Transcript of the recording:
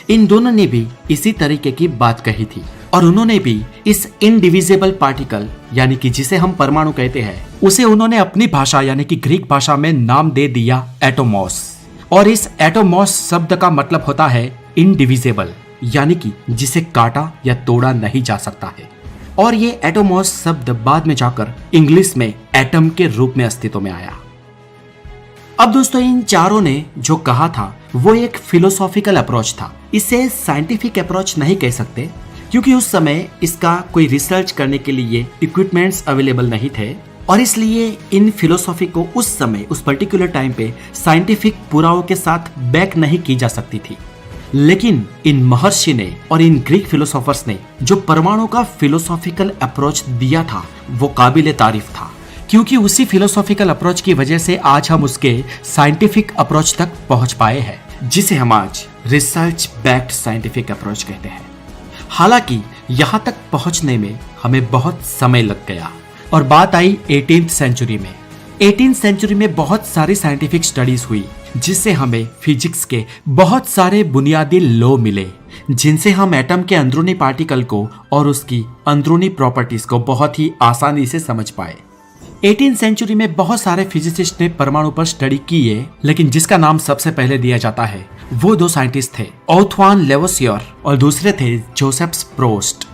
इन दोनों ने भी इसी तरीके की बात कही थी और उन्होंने भी इस इनडिविजिबल पार्टिकल यानी कि जिसे हम परमाणु कहते हैं उसे उन्होंने अपनी भाषा यानी कि ग्रीक भाषा में नाम दे दिया एटोमॉस। और इस एटोमॉस शब्द का मतलब होता है इनडिविजिबल यानी कि जिसे काटा या तोड़ा नहीं जा सकता है। और ये एटोमॉस शब्द बाद में जाकर इंग्लिश में एटम के रूप में अस्तित्व में आया। अब दोस्तों इन चारों ने जो कहा था वो एक फिलोसॉफिकल अप्रोच था। इसे साइंटिफिक अप्रोच नहीं कह सकते क्योंकि उस समय इसका कोई रिसर्च करने के लिए इक्विपमेंट्स अवेलेबल नहीं थे और इसलिए इन फिलोसॉफी को उस समय उस पर्टिकुलर टाइम पे साइंटिफिक पुरावों के साथ बैक नहीं की जा सकती थी। लेकिन इन महर्षि ने और इन ग्रीक फिलोसोफर्स ने जो परमाणु का फिलोसॉफिकल अप्रोच दिया था वो काबिले तारीफ था क्योंकि उसी फिलोसॉफिकल अप्रोच की वजह से आज हम उसके साइंटिफिक अप्रोच तक पहुंच पाए हैं जिसे हम आज रिसर्च बैक्ड साइंटिफिक अप्रोच कहते हैं। हालांकि यहाँ तक पहुंचने में हमें बहुत समय लग गया और बात आई 18th सेंचुरी में। 18th सेंचुरी में बहुत सारी साइंटिफिक स्टडीज हुई जिससे हमें फिजिक्स के बहुत सारे बुनियादी लॉ मिले जिनसे हम एटम के अंदरूनी पार्टिकल को और उसकी अंदरूनी प्रॉपर्टीज को बहुत ही आसानी से समझ पाए। 18th सेंचुरी में बहुत सारे फिजिसिस्ट ने परमाणु पर स्टडी की है लेकिन जिसका नाम सबसे पहले दिया जाता है वो दो साइंटिस्ट थे, ओथवान लेवोसियर और दूसरे थे जोसेफ प्रोस्ट।